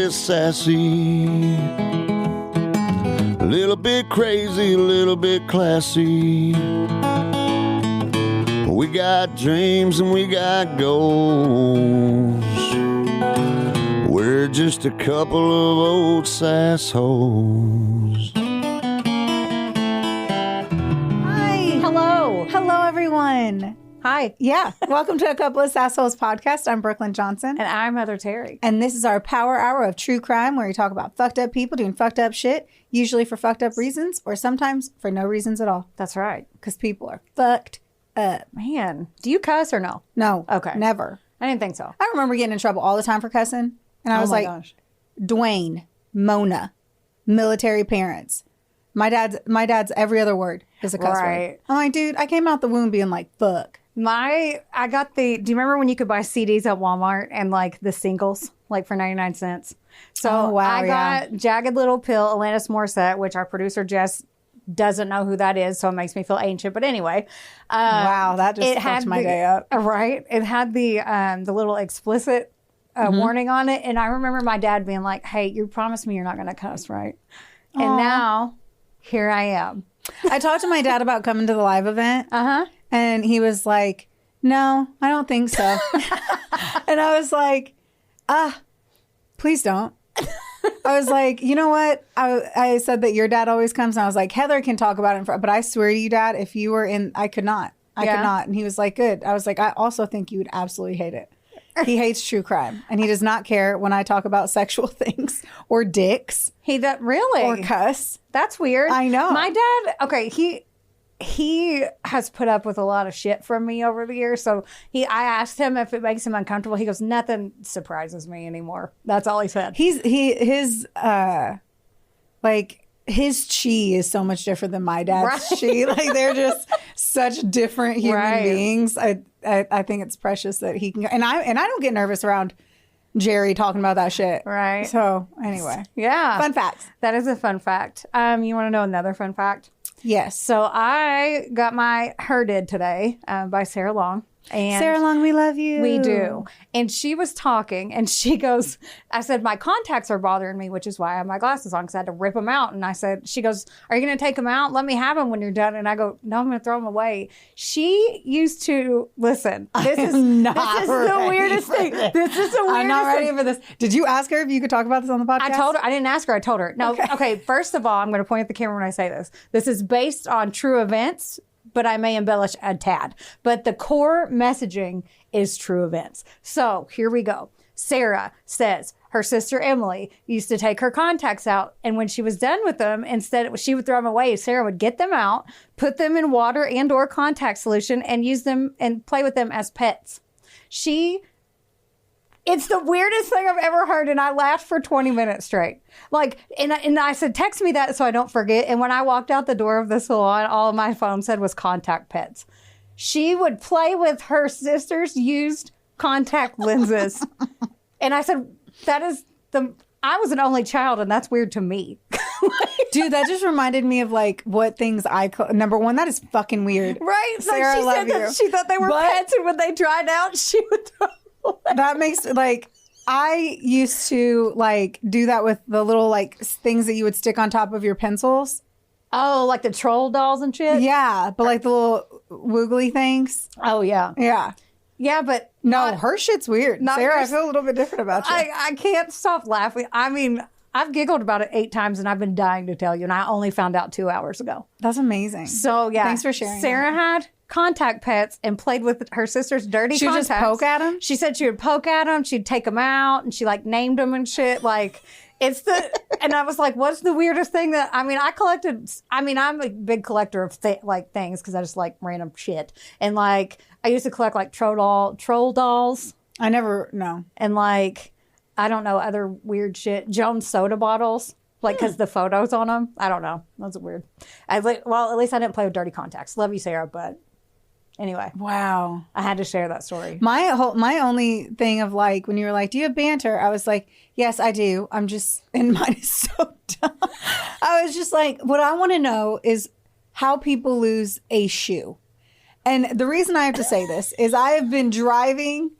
bit sassy, a little bit crazy, a little bit classy. We got dreams and we got goals. We're just a couple of old sass hoes. Hi. Hello, everyone. Hi. Yeah. Welcome to A Couple of Sassholes podcast. I'm Brooklyn Johnson. And I'm Mother Terry. And this is our power hour of true crime where we talk about fucked up people doing fucked up shit, usually for fucked up reasons or sometimes for no reasons at all. That's right. Because people are fucked up. Man, do you cuss or no? No. Okay. Never. I didn't think so. I remember getting in trouble all the time for cussing. And I was like, gosh. Dwayne, Mona, military parents. My dad's every other word is a cuss word. I'm like, dude, I came out the womb being like, fuck. Do you remember when you could buy CDs at Walmart and like the singles, like for 99 cents? So I got Jagged Little Pill, Alanis Morissette, which our producer Jess doesn't know who that is, so it makes me feel ancient. But anyway. Wow, that just fucked my day up. Right. It had the little explicit warning on it. And I remember my dad being like, hey, you promised me you're not going to cuss, right? Aww. And now, here I am. I talked to my dad about coming to the live event. And he was like, no, I don't think so. And I was like, please don't. I was like, you know what? I said that your dad always comes. And I was like, Heather can talk about it. But I swear to you, Dad, if you were in, I could not. I could not. And he was like, good. I was like, I also think you would absolutely hate it. He hates true crime. And he does not care when I talk about sexual things or dicks. Really? Or cuss. That's weird. I know. My dad, okay, he has put up with a lot of shit from me over the years. So I asked him if it makes him uncomfortable. He goes, nothing surprises me anymore. That's all he said. His chi is so much different than my dad's chi. Like they're just such different human beings. I think it's precious that he can go. And I don't get nervous around Jerry talking about that shit. Right. So anyway. Yeah. Fun facts. That is a fun fact. You want to know another fun fact? Yes. So I got my Her Did today by Sarah Long. And Sarah Long, we love you. We do. And she was talking and she goes, I said, my contacts are bothering me, which is why I have my glasses on because I had to rip them out. And she goes, are you going to take them out? Let me have them when you're done. And I go, no, I'm going to throw them away. She used to, listen, this is the weirdest thing. I'm not ready for this. Did you ask her if you could talk about this on the podcast? I told her. I didn't ask her. I told her. No. Okay. First of all, I'm going to point at the camera when I say this. This is based on true events, but I may embellish a tad. But the core messaging is true events. So here we go. Sarah says her sister Emily used to take her contacts out. And when she was done with them, instead she would throw them away. Sarah would get them out, put them in water and or contact solution and use them and play with them as pets. It's the weirdest thing I've ever heard, and I laughed for 20 minutes straight. And I said, text me that so I don't forget. And when I walked out the door of the salon, all my phone said was contact pets. She would play with her sister's used contact lenses. And I said, I was an only child, and that's weird to me. Dude, that just reminded me of what things number one, that is fucking weird. Right? Sarah, she I love said you. That she thought they were pets, and when they dried out, she would throw. That makes I used to do that with the little things that you would stick on top of your pencils. Oh, like the troll dolls and shit? Yeah, but the little woogly things. Oh, yeah. Yeah. Yeah, but no, her shit's weird. Sarah, I feel a little bit different about you. I can't stop laughing. I mean, I've giggled about it 8 times and I've been dying to tell you, and I only found out 2 hours ago. That's amazing. So, yeah. Thanks for sharing. Sarah had contact pets and played with her sister's dirty contacts. She would just poke at them? She said she would poke at them. She'd take them out and she named them and shit. And I was like, what's the weirdest thing that, I'm a big collector of things because I just like random shit. And I used to collect troll dolls. I never, no. And I don't know, other weird shit. Jones soda bottles. Because the photos on them. I don't know. That's weird. At least I didn't play with dirty contacts. Love you, Sarah, but anyway. Wow. I had to share that story. My only thing of when you were like, do you have banter? I was like, yes, I do. I'm just, and mine is so dumb. I was just like, what I want to know is how people lose a shoe. And the reason I have to say this is I have been driving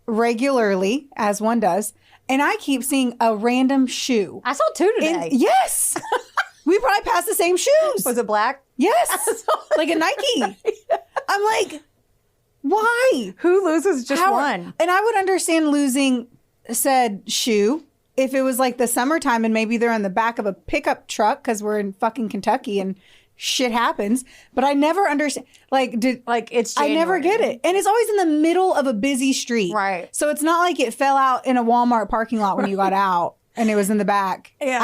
regularly, as one does, And I keep seeing a random shoe. I saw 2 today. Yes. We probably passed the same shoes. Was it black? Yes. Like a Nike. I'm like, why? Who loses just one? And I would understand losing said shoe if it was like the summertime and maybe they're on the back of a pickup truck because we're in fucking Kentucky and shit happens. But I never understand. It's I never get it. And it's always in the middle of a busy street. Right. So it's not like it fell out in a Walmart parking lot when you got out and it was in the back. Yeah.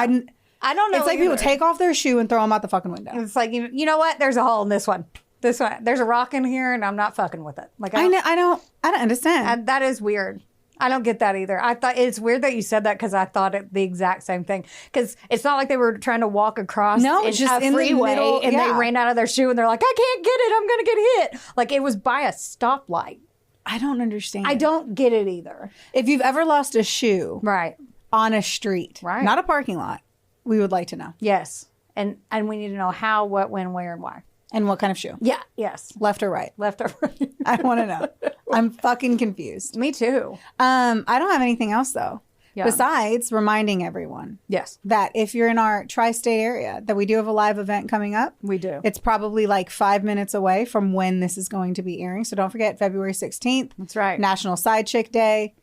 I don't know. It's like either. people take off their shoe and throw them out the fucking window. It's like, you know what? There's a hole in this one. There's a rock in here and I'm not fucking with it. Like I don't understand. that is weird. I don't get that either. I thought it's weird that you said that because I thought it the exact same thing. Because it's not like they were trying to walk across it's just a in freeway the middle, and they ran out of their shoe and they're like, I can't get it. I'm going to get hit. Like it was by a stoplight. I don't understand. I don't get it either. If you've ever lost a shoe Right. on a street, Right. not a parking lot, we would like to know. Yes. And we need to know how, what, when, where, and why. And what kind of shoe? Yeah. Yes. Left or right? Left or right. I want to know. I'm fucking confused. Me too. I don't have anything else though. Yeah. Besides reminding everyone Yes. that if you're in our tri-state area, that we do have a live event coming up. We do. It's probably like 5 minutes away from when this is going to be airing. So don't forget, February 16th. That's right. National Side Chick Day.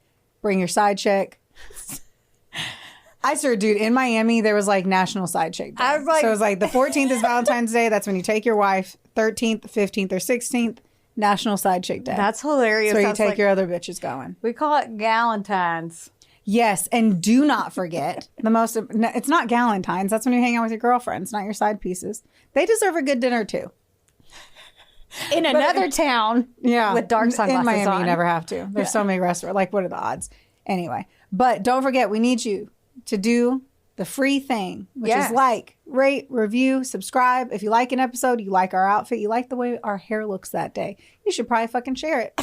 Bring your side chick. I swear, dude, in Miami, there was like National Side Chick Day. I was like- so it was like the 14th is Valentine's Day. That's when you take your wife. 13th, 15th, or 16th, National Side Chick Day. That's hilarious. That's where you That's take like- your other bitches going. We call it Galentine's. Yes, and do not forget it's not Galentine's. That's when you hang out with your girlfriends, not your side pieces. They deserve a good dinner too. In another town with dark sunglasses in Miami, on. you never have to. There's so many restaurants. Like, what are the odds? Anyway, but don't forget, we need you to do the free thing, which Yes. is like, rate, review, subscribe. If you like an episode, you like our outfit, you like the way our hair looks that day, you should probably fucking share it.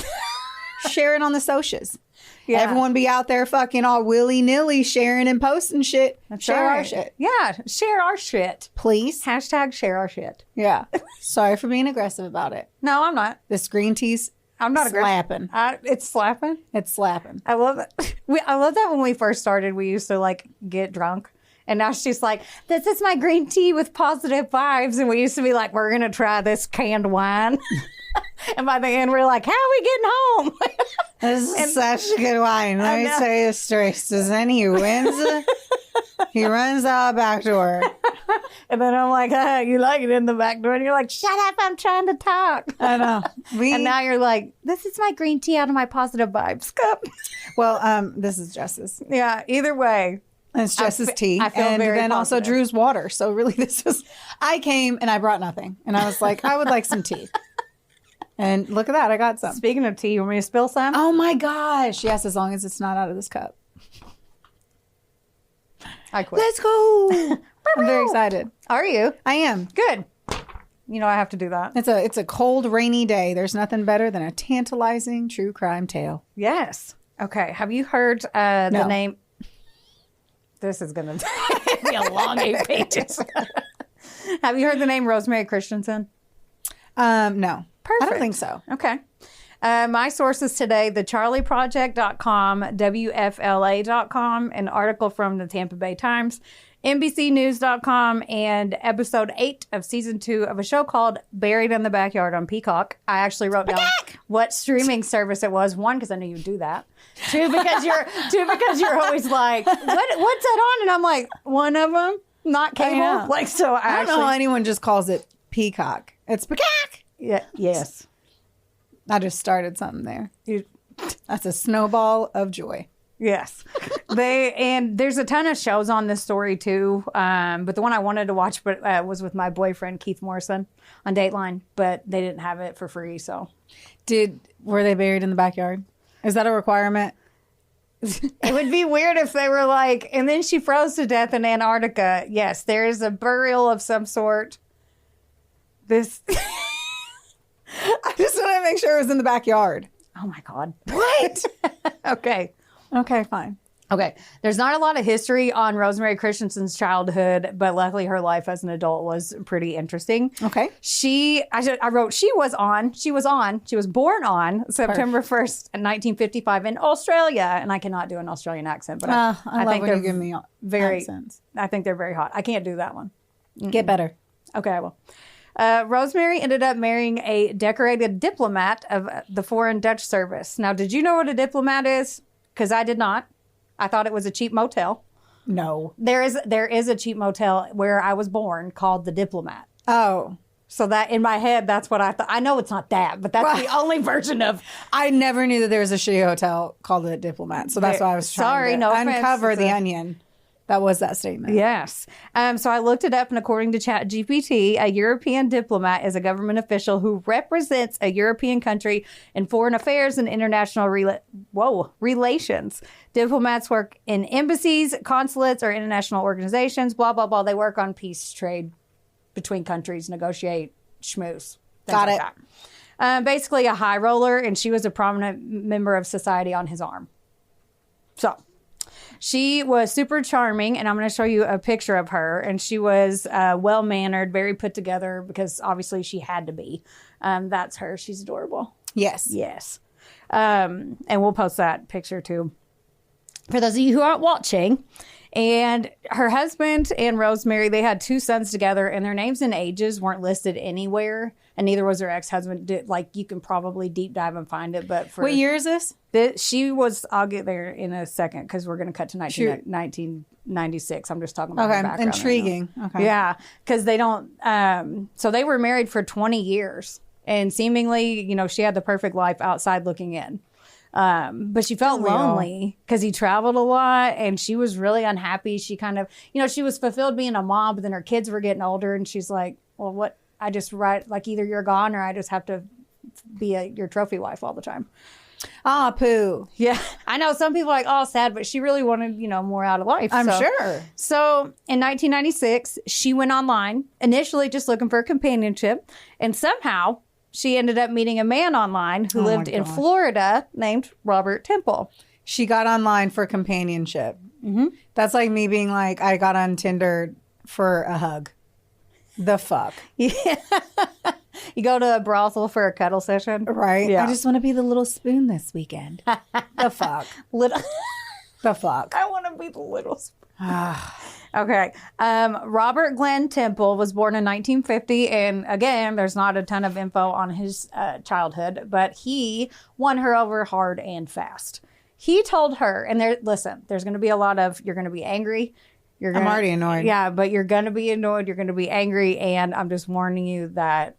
Share it on the socials. Yeah. Everyone be out there fucking all willy-nilly sharing and posting shit. Share our right. shit. Yeah, share our shit. Please. Hashtag share our shit. Yeah. Sorry for being aggressive about it. No, I'm not. This green tea's I'm not slapping. It's slapping. It's slapping. I love it. I love that when we first started, we used to like get drunk. And now she's like, this is my green tea with positive vibes. And we used to be like, we're going to try this canned wine. And by the end, we're like, how are we getting home? This is such a good wine. Let me tell you a story. So then he wins. He runs out back door. And then I'm like, you like it in the back door. And you're like, shut up, I'm trying to talk. I know. And now you're like, this is my green tea out of my positive vibes cup. Well, this is Jess's. Yeah, either way. And it's Jess's tea. I feel and very then also positive. Drew's water. So really I came and I brought nothing. And I was like, I would like some tea. And look at that. I got some. Speaking of tea, you want me to spill some? Oh my gosh. Yes, as long as it's not out of this cup. I quit. Let's go. I'm very excited. Are you? I am. Good. You know I have to do that. It's a cold, rainy day. There's nothing better than a tantalizing true crime tale. Yes. Okay. Have you heard the No. name? This is going to be a long 8 pages. Have you heard the name Rosemary Christensen? No. Perfect. I don't think so. Okay. My sources today, thecharlieproject.com, WFLA.com, an article from the Tampa Bay Times, NBCnews.com, and episode 8 of season 2 of a show called Buried in the Backyard on Peacock. I actually wrote down what streaming service it was. 1, because I knew you'd do that. 2, because you're always like, what's that on? And I'm like, one of them, not I know. cable. Like, so I don't know how anyone just calls it peacock. It's peacock. Yeah, yes. I just started something there. That's a snowball of joy. Yes. And there's a ton of shows on this story too. But the one I wanted to watch was with my boyfriend, Keith Morrison, on Dateline, but they didn't have it for free. So Were they buried in the backyard? Is that a requirement? it would be weird if they were like, and then she froze to death in Antarctica. Yes, there is a burial of some sort. I just want to make sure it was in the backyard. Oh my God. What? Okay. Okay, fine. Okay. There's not a lot of history on Rosemary Christensen's childhood, but luckily her life as an adult was pretty interesting. Okay. I wrote, she was born on September 1st, 1955 in Australia. And I cannot do an Australian accent, but I I love think when they're you give me very, accents. I think they're very hot. I can't do that one. Get better. Okay, I will. Rosemary ended up marrying a decorated diplomat of the Foreign Dutch Service. Now, did you know what a diplomat is? Because I did not. I thought it was a cheap motel. No. There is a cheap motel where I was born called the Diplomat. Oh. So that in my head, that's what I thought. I know it's not that, but that's the only version of. I never knew that there was a shitty hotel called the Diplomat. So that's why I was trying to uncover the onion. That was that statement. Yes. So I looked it up, and according to ChatGPT, a European diplomat is a government official who represents a European country in foreign affairs and international relations. Diplomats work in embassies, consulates, or international organizations, blah, blah, blah. They work on peace, trade between countries, negotiate, schmooze. Got it. Basically a high roller, and she was a prominent member of society on his arm. So she was super charming, and I'm going to show you a picture of her. And she was well-mannered, very put together, because obviously she had to be. That's her. She's adorable. Yes. Yes. And we'll post that picture, too, for those of you who aren't watching. And her husband and Rosemary, they had 2 sons together, and their names and ages weren't listed anywhere. And neither was her ex-husband. You can probably deep dive and find it. But for what year is this? She was, I'll get there in a second because we're going to cut to 1996. I'm just talking about her background. Intriguing. Right okay. Yeah, because they don't, so they were married for 20 years. And seemingly, she had the perfect life outside looking in. But she felt lonely because he traveled a lot, and she was really unhappy. She kind of, she was fulfilled being a mom, but then her kids were getting older, and she's like, well, what? I just write, either you're gone or I just have to be your trophy wife all the time. Ah, poo. Yeah. I know some people are like, oh, sad, but she really wanted, more out of life. I'm sure. So in 1996, she went online, initially just looking for companionship, and somehow she ended up meeting a man online who lived in Florida named Robert Temple. She got online for companionship. Mm-hmm. That's like me being like, I got on Tinder for a hug. The fuck? Yeah. You go to a brothel for a cuddle session? Right. Yeah. I just want to be the little spoon this weekend. The fuck? The fuck? I want to be the little spoon. Okay. Robert Glenn Temple was born in 1950. And again, there's not a ton of info on his childhood, but he won her over hard and fast. He told her, and there's going to be a lot of, you're going to be angry. I'm already annoyed. Yeah, but you're going to be annoyed. You're going to be angry. And I'm just warning you that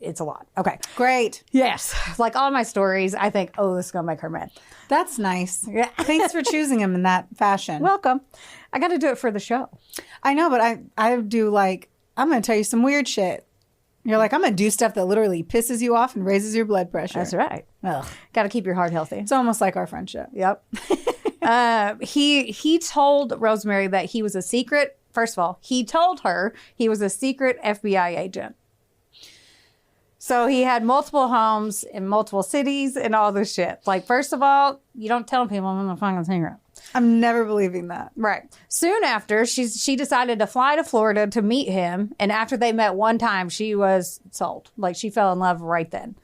it's a lot. Okay. Great. Yes. Like all my stories, I think, oh, this is going to make her mad. That's nice. Yeah. Thanks for choosing him in that fashion. Welcome. I got to do it for the show. I know, but I do I'm going to tell you some weird shit. You're like, I'm going to do stuff that literally pisses you off and raises your blood pressure. That's right. Ugh. Got to keep your heart healthy. It's almost like our friendship. Yep. He told Rosemary that he was a secret. First of all, he told her he was a secret FBI agent. So he had multiple homes in multiple cities and all this shit. First of all, you don't tell people I'm in the fucking secret. I'm never believing that. Right. Soon after, she decided to fly to Florida to meet him. And after they met one time, she was sold. She fell in love right then.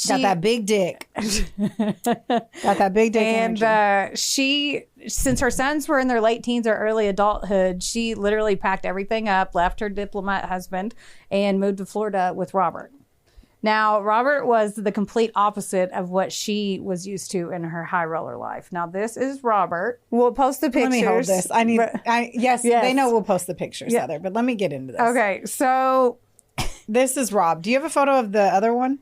Got that big dick. Got that big dick. And since her sons were in their late teens or early adulthood, she literally packed everything up, left her diplomat husband, and moved to Florida with Robert. Now, Robert was the complete opposite of what she was used to in her high roller life. Now, this is Robert. We'll post the pictures. Let me hold this. Yes, they know we'll post the pictures, Heather, but let me get into this. Okay, so this is Rob. Do you have a photo of the other one?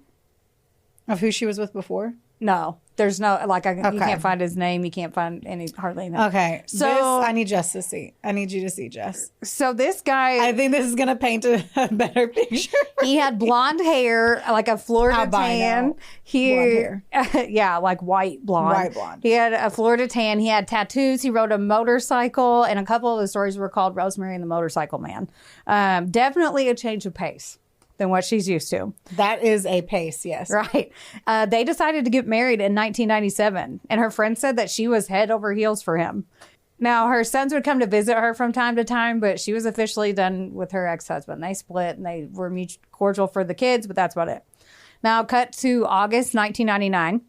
Of who she was with before? No. There's no, you can't find his name. You can't find hardly anything. Okay. So I need Jess to see. I need you to see, Jess. So this guy. I think this is going to paint a better picture. He had blonde hair, like a Florida tan. Blonde hair. Yeah, like white blonde. White blonde. He had a Florida tan. He had tattoos. He rode a motorcycle. And a couple of the stories were called Rosemary and the Motorcycle Man. Definitely a change of pace. than what she's used to. That is a pace, yes. Right. They decided to get married in 1997, and her friend said that she was head over heels for him. Now, her sons would come to visit her from time to time, but she was officially done with her ex-husband. They split, and they were mutually cordial for the kids, but that's about it. Now, cut to August 1999.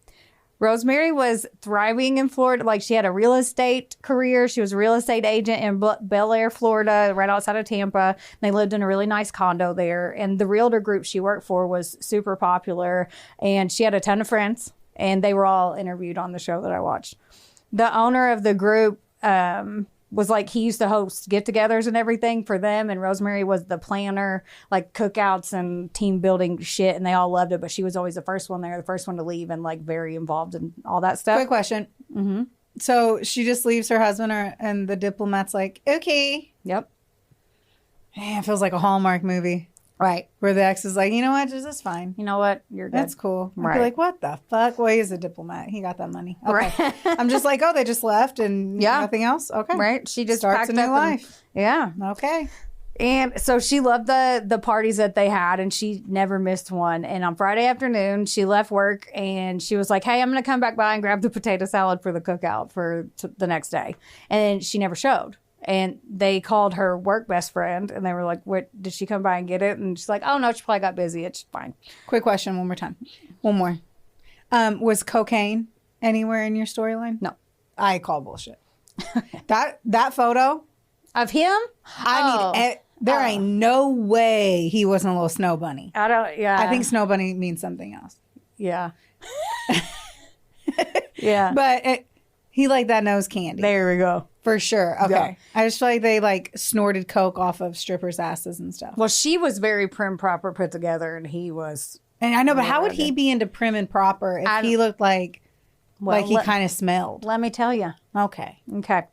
Rosemary was thriving in Florida. Like, she had a real estate career. She was a real estate agent in Bel Air, Florida, right outside of Tampa. They lived in a really nice condo there. And the realtor group she worked for was super popular. And she had a ton of friends. And they were all interviewed on the show that I watched. The owner of the group was like, he used to host get-togethers and everything for them, and Rosemary was the planner, like cookouts and team building shit, and they all loved it, but she was always the first one there, the first one to leave, and like very involved in all that stuff. Quick question. Mm-hmm. So she just leaves her husband, and the diplomat's like, okay. Yep. Man, it feels like a Hallmark movie. Right. Where the ex is like, you know what, this is fine. You know what? You're good. That's cool. I'd Right. be like, what the fuck? Well, he's a diplomat. He got that money. Okay. Right. I'm just like, oh, they just left and Yeah. nothing else? Okay. Right. She just starts packed a new up life. Yeah. Okay. And so she loved the parties that they had, and she never missed one. And on Friday afternoon, she left work, and she was like, hey, I'm going to come back by and grab the potato salad for the cookout for the next day. And she never showed. And they called her work best friend, and they were like, what, did she come by and get it? And she's like, oh, no, she probably got busy. It's fine. Quick question, one more time. One more. Was cocaine anywhere in your storyline? No. I call bullshit. that photo, Of him? there ain't no way he wasn't a little snow bunny. I don't, yeah. I think snow bunny means something else. Yeah. Yeah. But he liked that nose candy. There we go. For sure. Okay. Yeah. I just feel like they like snorted coke off of strippers' asses and stuff. Well, she was very prim, proper, put together, and he was. And I know, but how would he be into prim and proper if he looked like he kind of smelled? Let me tell you. Okay. Okay.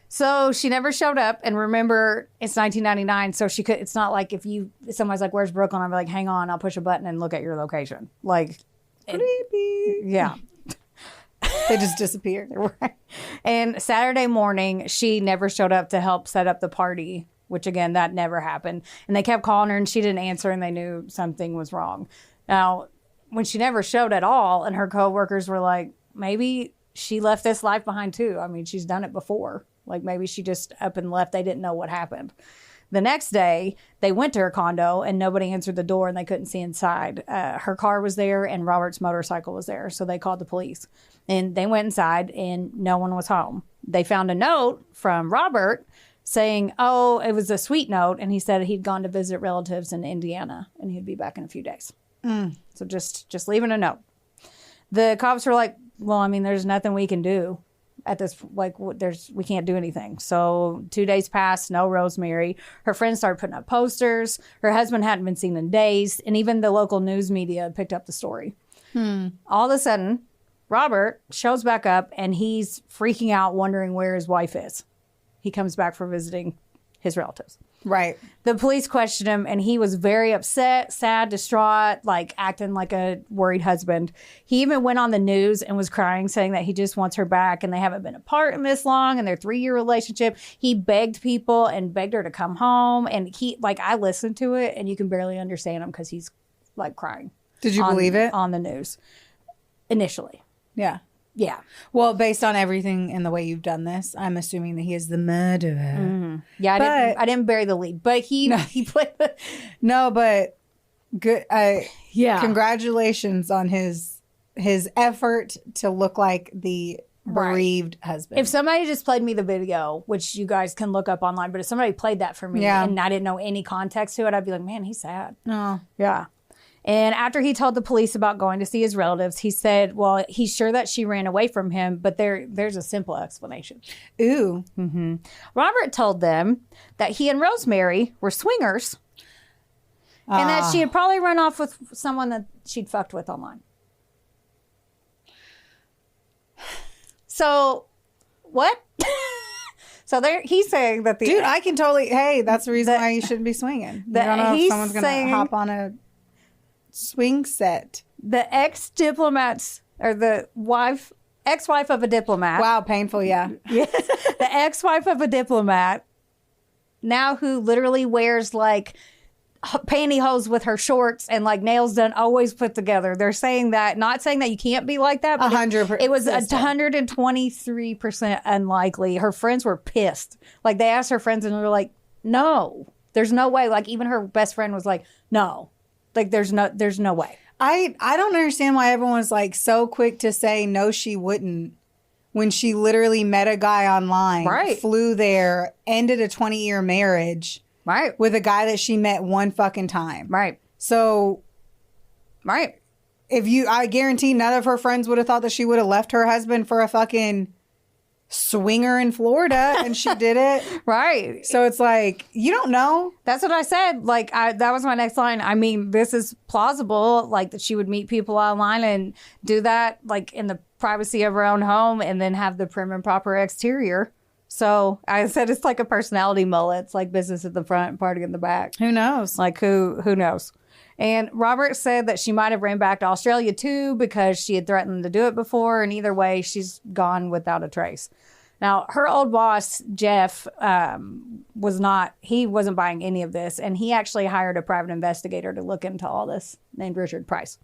So she never showed up, and remember, it's 1999, so she could. It's not like if somebody's like, "Where's Brooklyn?" I'm like, "Hang on, I'll push a button and look at your location." Like, Creepy. yeah. They just disappeared. Right. And Saturday morning, she never showed up to help set up the party, which again, that never happened. And they kept calling her and she didn't answer, and they knew something was wrong. Now, when she never showed at all, and her coworkers were like, maybe she left this life behind too. I mean, she's done it before. Like maybe she just up and left. They didn't know what happened. The next day, they went to her condo and nobody answered the door and they couldn't see inside. Her car was there and Robert's motorcycle was there. So they called the police and they went inside and no one was home. They found a note from Robert saying, oh, it was a sweet note. And he said he'd gone to visit relatives in Indiana and he'd be back in a few days. So just leaving a note. The cops were like, well, I mean, there's nothing we can do. At this, like, we can't do anything. So 2 days passed, no Rosemary. Her friends started putting up posters. Her husband hadn't been seen in days, and even the local news media picked up the story. All of a sudden, Robert shows back up, and he's freaking out, wondering where his wife is. He comes back for visiting his relatives. Right. The police questioned him, and he was very upset, sad, distraught, like acting like a worried husband. He even went on the news and was crying, saying that he just wants her back, and they haven't been apart in this long, in their 3-year relationship. He begged people and begged her to come home, and I listened to it, and you can barely understand him because he's like crying. Did you believe it? On the news. Initially. Yeah. Yeah. Well, based on everything and the way you've done this, I'm assuming that he is the murderer. Yeah, I didn't bury the lead, but he played the... No, but good. Yeah. Congratulations on his effort to look like the bereaved husband. If somebody just played me the video, which you guys can look up online, but if somebody played that for me and I didn't know any context to it, I'd be like, man, he's sad. Oh. Yeah. And after he told the police about going to see his relatives, he said, well, he's sure that she ran away from him, but there's a simple explanation. Ooh. Mm-hmm. Robert told them that he and Rosemary were swingers and that she had probably run off with someone that she'd fucked with online. So, what? So he's saying that Dude, I can totally... Hey, that's the reason why you shouldn't be swinging. You don't know if someone's going to hop on a swing set. The ex-diplomats, or the ex-wife of a diplomat. Wow, painful, yeah. Yes. The ex-wife of a diplomat, now who literally wears like pantyhose with her shorts and like nails done, always put together. They're saying that, not saying that you can't be like that, but 100%. it was 123% unlikely. Her friends were pissed. Like they asked her friends and they were like, no, there's no way. Like even her best friend was like, no, like there's no way. I don't understand why everyone's like so quick to say no, she wouldn't, when she literally met a guy online, Right. flew there, ended a 20-year marriage, Right. with a guy that she met one fucking time. Right. So, Right. I guarantee none of her friends would have thought that she would have left her husband for a fucking swinger in Florida, and she did it. Right. So it's like, you don't know. That's what I said. Like, that was my next line. I mean, this is plausible, like that she would meet people online and do that, like in the privacy of her own home, and then have the prim and proper exterior. So I said it's like a personality mullet. It's like business at the front and party in the back. Who knows? Like who knows? And Robert said that she might have ran back to Australia too because she had threatened to do it before. And either way, she's gone without a trace. Now, her old boss, Jeff, wasn't buying any of this. And he actually hired a private investigator to look into all this, named Richard Price.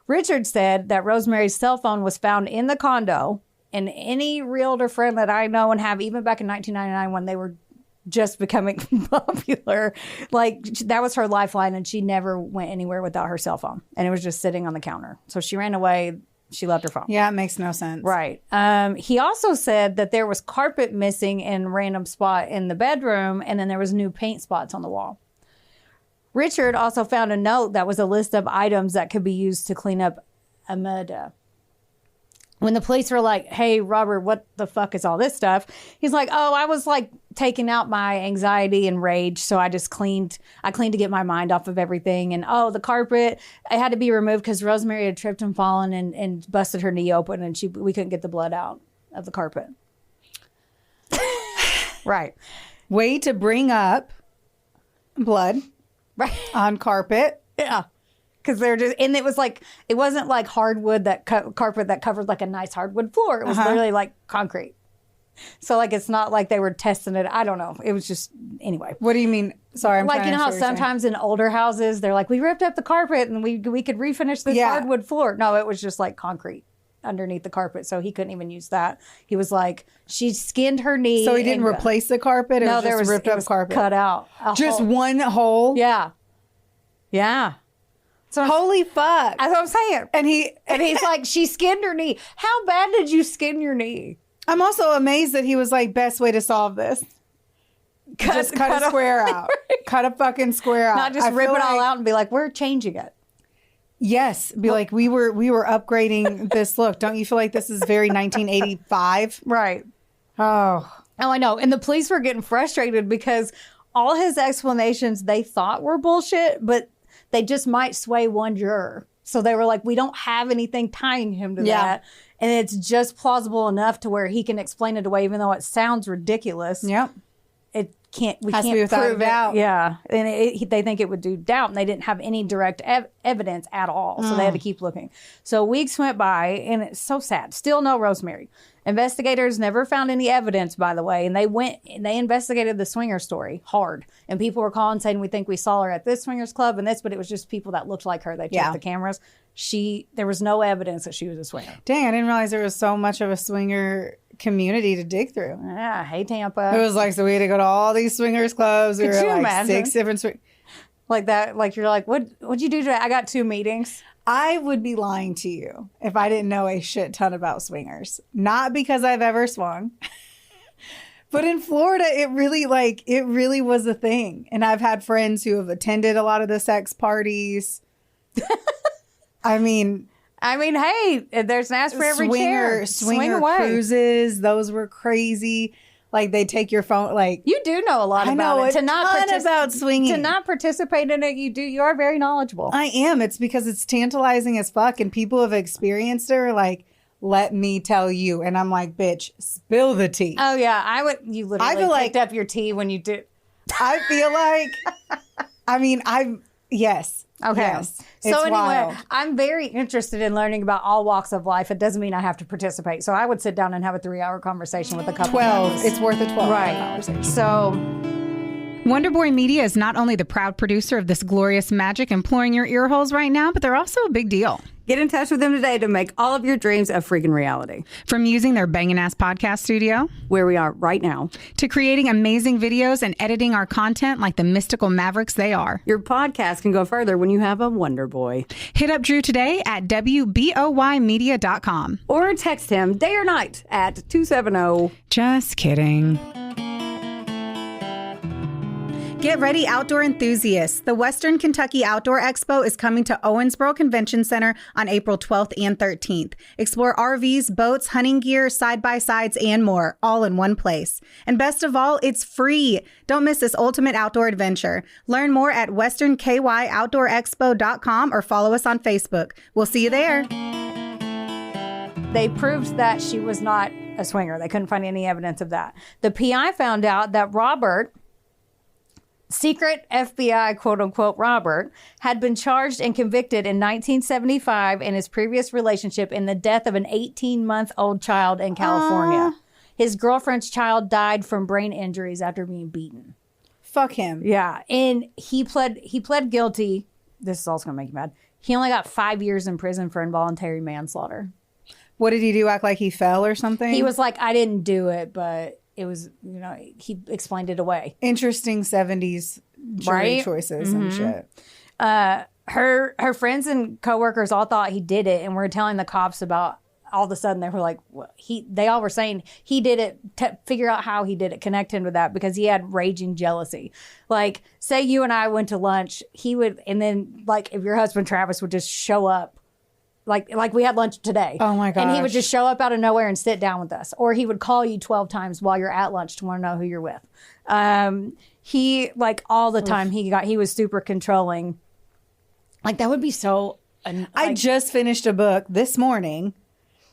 Richard said that Rosemary's cell phone was found in the condo. And any realtor friend that I know and have, even back in 1999 when they were just becoming popular, like that was her lifeline, and she never went anywhere without her cell phone. And it was just sitting on the counter. So she ran away. She left her phone. Yeah, it makes no sense. Right. He also said that there was carpet missing in a random spot in the bedroom, and then there was new paint spots on the wall. Richard also found a note that was a list of items that could be used to clean up a murder. When the police were like, hey, Robert, what the fuck is all this stuff? He's like, oh, I was like taking out my anxiety and rage. So I just cleaned to get my mind off of everything. And oh, the carpet, it had to be removed because Rosemary had tripped and fallen and busted her knee open, and we couldn't get the blood out of the carpet. Right. Way to bring up blood Right. on carpet. Yeah. Because they're just, and it wasn't like hardwood carpet that covered like a nice hardwood floor. It was literally like concrete. So like, it's not like they were testing it. I don't know. It was just, anyway. What do you mean? Sorry, I'm like, trying you know to how understand what you're sometimes in older houses, they're like, we ripped up the carpet and we could refinish this hardwood floor. No, it was just like concrete underneath the carpet. So he couldn't even use that. He was like, she skinned her knee. So he didn't replace the carpet? It No, was there just was ripped up carpet. cut out. Just one hole? Yeah. Yeah. So Holy fuck. that's what I'm saying. And he's like, she skinned her knee. How bad did you skin your knee? I'm also amazed that he was like, best way to solve this. Just cut a square out. Cut a fucking square out. Not just rip it all out and be like, we're changing it. Yes. Be like, we were upgrading this look. Don't you feel like this is very 1985? Right. Oh, I know. And the police were getting frustrated because all his explanations they thought were bullshit, but they just might sway one juror. So they were like, we don't have anything tying him to that. And it's just plausible enough to where he can explain it away, even though it sounds ridiculous. yep. We Has to be can't without a prove it. doubt. Yeah. And they think it would do doubt, and they didn't have any direct evidence at all. So they had to keep looking. So weeks went by, and it's so sad. Still no Rosemary. Investigators never found any evidence, by the way, and they investigated the swinger story hard. And people were calling saying, we think we saw her at this swingers club and this, but it was just people that looked like her. They checked the cameras. There was no evidence that she was a swinger. Dang, I didn't realize there was so much of a swinger community to dig through. Yeah, hey Tampa. It was like, so we had to go to all these swingers clubs. Could We were you like imagine? 6 different Like that, like you're like, what'd you do today? I got 2 meetings. I would be lying to you if I didn't know a shit ton about swingers. Not because I've ever swung, but in Florida, it really was a thing. And I've had friends who have attended a lot of the sex parties. I mean, hey, there's an ass for every chair. Swinger cruises, those were crazy. Like they take your phone, like You do know a lot I about know it. a ton about swinging. To not participate in it, you are very knowledgeable. I am. It's because it's tantalizing as fuck, and people have experienced it are like, let me tell you. And I'm like, bitch, spill the tea. Oh yeah, you literally picked up your tea when you did. I feel like, yes. Okay. Yes, So it's anyway, wild. I'm very interested in learning about all walks of life. It doesn't mean I have to participate. So I would sit down and have a 3-hour conversation with a couple. 12. It's worth a 12 Right. conversation. So Wonderboy Media is not only the proud producer of this glorious magic employing your ear holes right now, but they're also a big deal. Get in touch with them today to make all of your dreams a freaking reality. From using their bangin' ass podcast studio, where we are right now, to creating amazing videos and editing our content like the mystical mavericks they are. Your podcast can go further when you have a Wonder Boy. Hit up Drew today at WBOYmedia.com. Or text him day or night at 270. Just kidding. Get ready, outdoor enthusiasts. The Western Kentucky Outdoor Expo is coming to Owensboro Convention Center on April 12th and 13th. Explore RVs, boats, hunting gear, side-by-sides, and more, all in one place. And best of all, it's free. Don't miss this ultimate outdoor adventure. Learn more at westernkyoutdoorexpo.com or follow us on Facebook. We'll see you there. They proved that she was not a swinger. They couldn't find any evidence of that. The PI found out that Robert, secret FBI, quote unquote, Robert, had been charged and convicted in 1975 in his previous relationship in the death of an 18-month-old child in California. His girlfriend's child died from brain injuries after being beaten. Fuck him. Yeah. And he pled guilty. This is also going to make you mad. He only got 5 years in prison for involuntary manslaughter. What did he do? Act like he fell or something? He was like, I didn't do it, but it was, he explained it away. Interesting 70s jury choices and shit. Her friends and coworkers all thought he did it and were telling the cops about, all of a sudden they were like, well, they all were saying he did it, figure out how he did it, connect him with that, because he had raging jealousy. Like, say you and I went to lunch, he would, and then like if your husband Travis would just show up, like we had lunch today. Oh my gosh. And he would just show up out of nowhere and sit down with us. Or he would call you 12 times while you're at lunch to want to know who you're with. He, like, all the time he was super controlling. Like, that would be so... I just finished a book this morning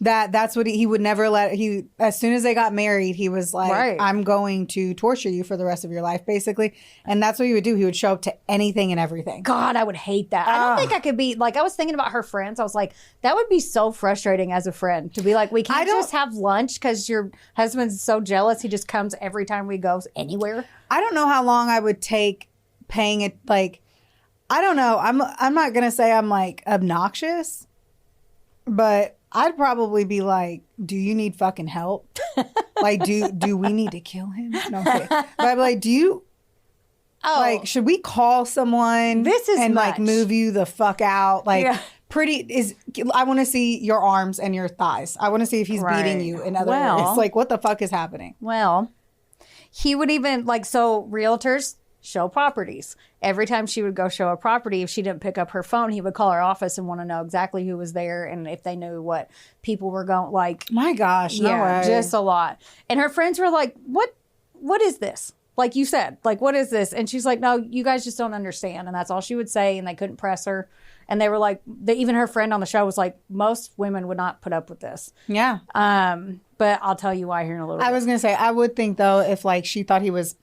that's what he would never let... As soon as they got married, he was like, I'm going to torture you for the rest of your life, basically. And that's what he would do. He would show up to anything and everything. God, I would hate that. I don't think I could be... Like, I was thinking about her friends. I was like, that would be so frustrating as a friend. To be like, we can't just have lunch because your husband's so jealous. He just comes every time we go anywhere. I don't know how long I would take paying it. Like, I don't know. I'm not going to say I'm, like, obnoxious, but... I'd probably be like, do you need fucking help? Like, do we need to kill him? No, I'm kidding. But I'd be like, like, should we call someone and like move you the fuck out? Like, I want to see your arms and your thighs. I want to see if he's beating you in other ways. Like, what the fuck is happening? Well, he would even, like, so realtors show properties. Every time she would go show a property, if she didn't pick up her phone, he would call her office and want to know exactly who was there and if they knew what people were going, like... My gosh, no way. Just a lot. And her friends were like, what is this? Like you said, like, what is this? And she's like, no, you guys just don't understand. And that's all she would say, and they couldn't press her. And they were like, even her friend on the show was like, most women would not put up with this. Yeah. But I'll tell you why here in a little bit. I was going to say, I would think, though, if, like, she thought he was...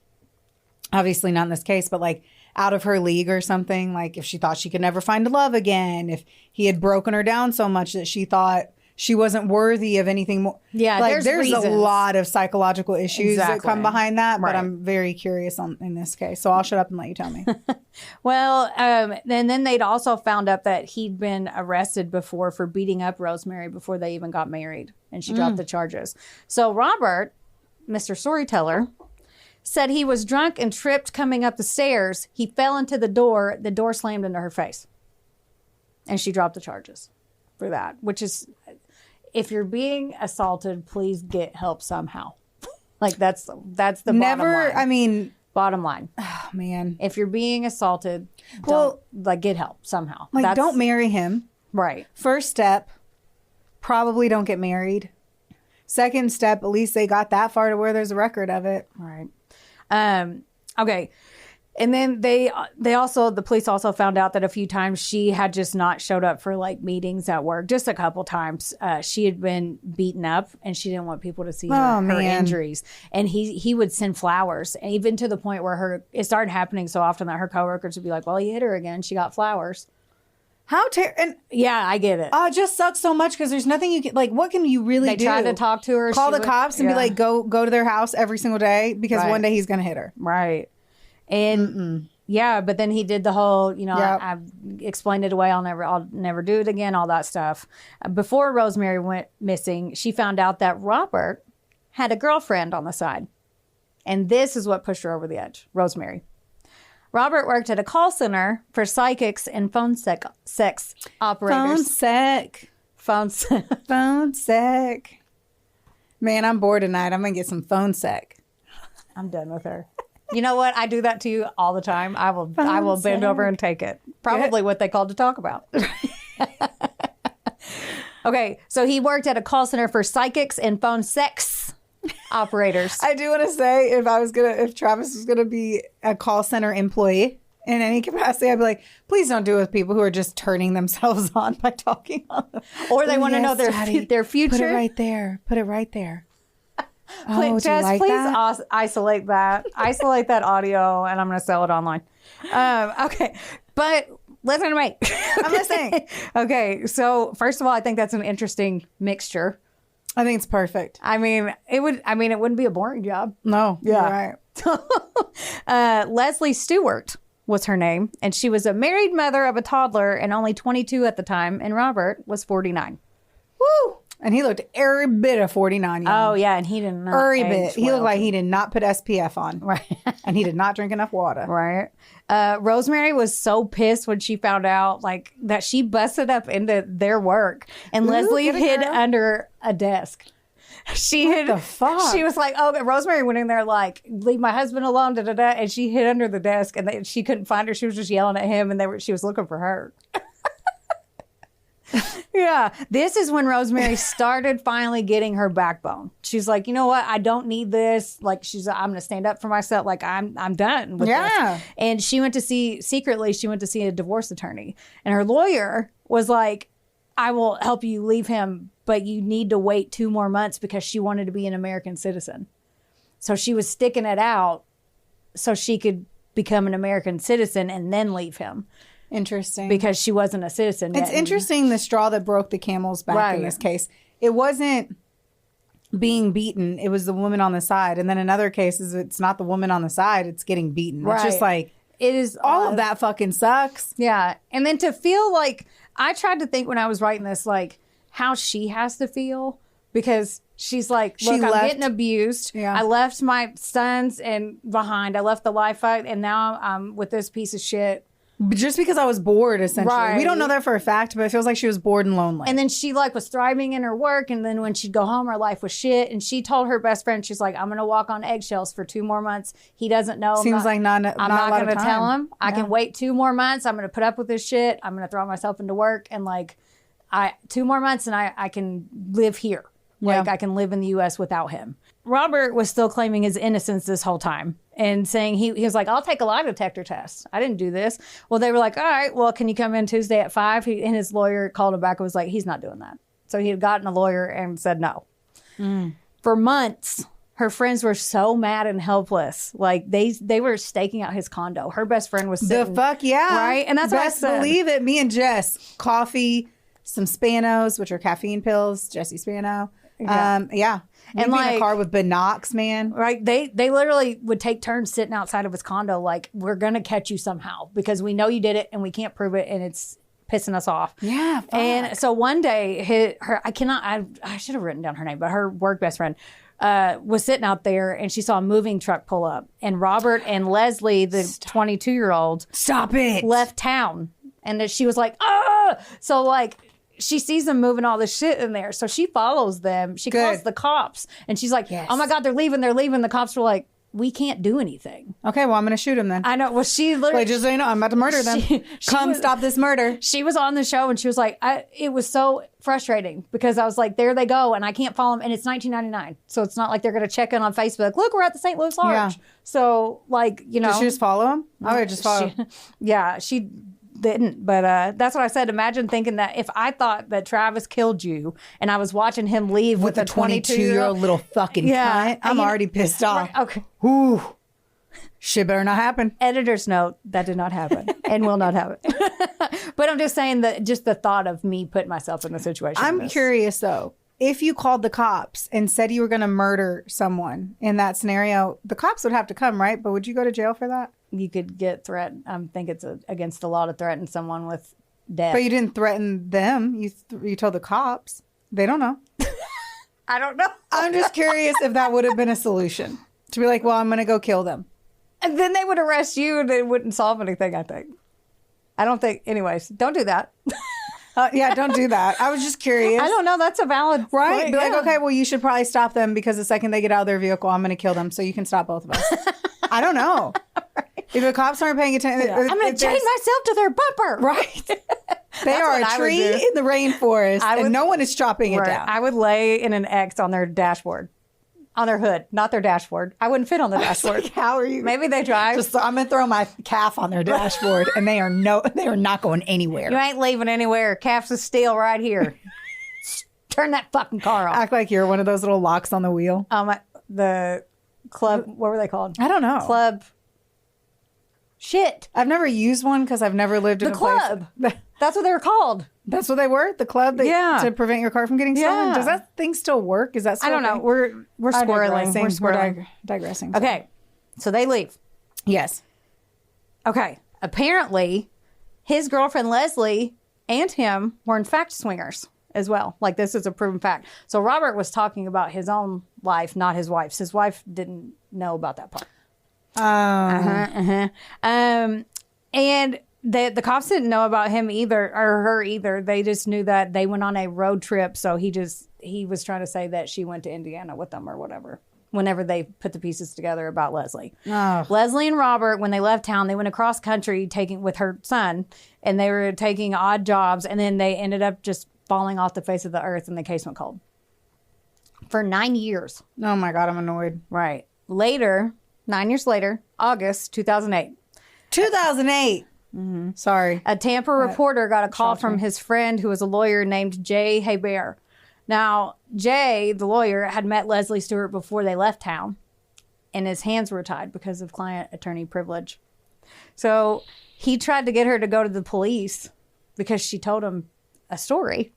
Obviously not in this case, but like out of her league or something, like if she thought she could never find love again, if he had broken her down so much that she thought she wasn't worthy of anything more. Yeah, like there's a lot of psychological issues that come behind that, but I'm very curious in this case. So I'll shut up and let you tell me. Well, and then they'd also found out that he'd been arrested before for beating up Rosemary before they even got married, and she dropped the charges. So Robert, Mr. Storyteller, said he was drunk and tripped coming up the stairs. He fell into the door slammed into her face. And she dropped the charges for that, which is, if you're being assaulted, please get help somehow. Like that's the bottom line. I mean, bottom line. Oh man. If you're being assaulted, get help somehow. Like, don't marry him. Right. First step, probably don't get married. Second step, at least they got that far to where there's a record of it. Right. Okay. And then the police also found out that a few times she had just not showed up for like meetings at work, just a couple times. She had been beaten up and she didn't want people to see her injuries. And he would send flowers, and even to the point where it started happening so often that her coworkers would be like, well, he hit her again. She got flowers. And yeah, I get it. Oh, it just sucks so much because there's nothing you can, like, what can you really do? They tried to talk to her. Call the cops and be like, go to their house every single day because one day he's going to hit her. Right. And yeah, but then he did the whole, you know, Yep. I explained it away. I'll never do it again. All that stuff. Before Rosemary went missing, she found out that Robert had a girlfriend on the side. And this is what pushed her over the edge. Rosemary. Robert worked at a call center for psychics and phone sex operators. Phone sec. Man, I'm bored tonight. I'm going to get some phone sec. I'm done with her. You know what? I do that to you all the time. I will bend over and take it. Probably what they called to talk about. Okay, so he worked at a call center for psychics and phone sex operators. I do want to say, if Travis was gonna be a call center employee in any capacity, I'd be like, please don't do it with people who are just turning themselves on by talking on them. Or they want to know Daddy, their future. Put it right there. Put it right there. Please, Jess, like please that? isolate that. Isolate that audio, and I'm going to sell it online. Okay, but listen to me. I'm listening. Okay, so first of all, I think that's an interesting mixture. I think it's perfect. I mean, it wouldn't be a boring job. No, yeah, you're right. Leslie Stewart was her name, and she was a married mother of a toddler and only 22 at the time, and Robert was 49. Woo! And he looked every bit of 49. Oh, yeah, and he didn't know. Every bit. He looked like he did not put SPF on. Right. And he did not drink enough water. Right. Rosemary was so pissed when she found out like that she busted up into their work, and Leslie hid under a desk. What the fuck? She was like, oh, Rosemary went in there like, leave my husband alone, da da da, and she hid under the desk, and she couldn't find her. She was just yelling at him, and she was looking for her. Yeah, this is when Rosemary started finally getting her backbone. She's like, you know what? I don't need this. Like, I'm going to stand up for myself. Like, I'm done with this. And she went to see a divorce attorney. And her lawyer was like, I will help you leave him, but you need to wait 2 more months, because she wanted to be an American citizen. So she was sticking it out so she could become an American citizen and then leave him. Interesting. Because she wasn't a citizen yet. It's interesting, the straw that broke the camel's back in this case. It wasn't being beaten. It was the woman on the side. And then in other cases, it's not the woman on the side. It's getting beaten. It's just like, it is all of that fucking sucks. Yeah. And then to feel like, I tried to think when I was writing this, like how she has to feel, because she's like, look, I'm getting abused. Yeah. I left my sons behind. I left the life and now I'm with this piece of shit. Just because I was bored, essentially. Right. We don't know that for a fact, but it feels like she was bored and lonely. And then she like was thriving in her work, and then when she'd go home, her life was shit. And she told her best friend, she's like, I'm going to walk on eggshells for 2 more months. He doesn't know. I'm not going to tell him. I can wait 2 more months. I'm going to put up with this shit. I'm going to throw myself into work, and like 2 more months and I can live here. Like I can live in the U.S. without him. Robert was still claiming his innocence this whole time and saying he was like, I'll take a lie detector test. I didn't do this. Well, they were like, all right, well, can you come in Tuesday at 5? And his lawyer called him back and was like, he's not doing that. So he had gotten a lawyer and said no. For months, her friends were so mad and helpless. Like they were staking out his condo. Her best friend was sitting. The fuck yeah. Right? And that's best what I said. Believe it. Me and Jess, coffee, some Spanos, which are caffeine pills, Jesse Spano. Yeah. And we'd be like in a car with Binox, man. Right. They literally would take turns sitting outside of his condo like, we're going to catch you somehow because we know you did it and we can't prove it and it's pissing us off. Yeah. Fuck. And so one day I should have written down her name, but her work best friend was sitting out there and she saw a moving truck pull up, and Robert and Leslie, the 22-year-old, Stop it. left town. And then she was like, ah! So like, she sees them moving all this shit in there. So she follows them. She calls the cops. And she's like, oh my God, they're leaving. The cops were like, we can't do anything. Okay, well, I'm going to shoot him then. I know. Well, she literally... Wait, just so you know, I'm about to murder them. Stop this murder. She was on the show and she was like, it was so frustrating because I was like, there they go. And I can't follow them. And it's 1999. So it's not like they're going to check in on Facebook. Look, we're at the St. Louis Arch. Yeah. So like, you know... Did she just follow him? I would just follow him. Yeah, she... didn't, but that's what I said. Imagine thinking that if I thought that Travis killed you and I was watching him leave with a 22-year-old little fucking cunt, I'm already pissed off. Okay. Ooh. Shit better not happen. Editor's note, that did not happen and will not happen. But I'm just saying that just the thought of me putting myself in the situation. I'm curious though. If you called the cops and said you were going to murder someone in that scenario, the cops would have to come, right? But would you go to jail for that? you could get threatened. I think it's against the law to threaten someone with death. But you didn't threaten them. You told the cops. They don't know. I don't know. I'm just curious if that would have been a solution. To be like, well, I'm going to go kill them. And then they would arrest you and it wouldn't solve anything, I think. I don't think. Anyways, don't do that. Yeah, don't do that. I was just curious. I don't know. That's a valid Right? point. Be like, Yeah. okay, well, you should probably stop them because the second they get out of their vehicle, I'm going to kill them. So you can stop both of us. I don't know. If the cops aren't paying attention, I'm going to chain myself to their bumper. Right. They are what a I would tree do. in the rainforest, and no one is chopping it Right. down. I would lay in an X on their dashboard, on their hood, not their dashboard. I wouldn't fit on the dashboard. Like, how are you? Maybe they drive. Just, I'm going to throw my calf on their dashboard, and they are not going anywhere. You ain't leaving anywhere. Calf's of steel right here. Turn that fucking car off. Act like you're one of those little locks on the wheel. The club, what were they called? I don't know. Club. Shit. I've never used one because I've never lived in The a club. place. That's what they were called. That's what they were? The club Yeah. to prevent your car from getting stolen? Yeah. Does that thing still work? Is that still I don't a know. thing? We're I'm squirreling. digressing. We're squirreling. Digressing. Okay. So they leave. Yes. Okay. Apparently, his girlfriend Leslie and him were in fact swingers as well. Like, this is a proven fact. So Robert was talking about his own life, not his wife's. His wife didn't know about that part. And the cops didn't know about him either, or her either. They just knew that they went on a road trip. So he was trying to say that she went to Indiana with them or whatever. Whenever they put the pieces together about Leslie. Oh. Leslie and Robert, when they left town, they went across country with her son, and they were taking odd jobs, and then they ended up just falling off the face of the earth, and the case went cold. For 9 years. Oh my God, I'm annoyed. Right. Later, 9 years later, August 2008. 2008. Sorry. A Tampa reporter got a call from his friend who was a lawyer named Jay Hebert. Now, Jay, the lawyer, had met Leslie Stewart before they left town, and his hands were tied because of client-attorney privilege. So he tried to get her to go to the police because she told him a story.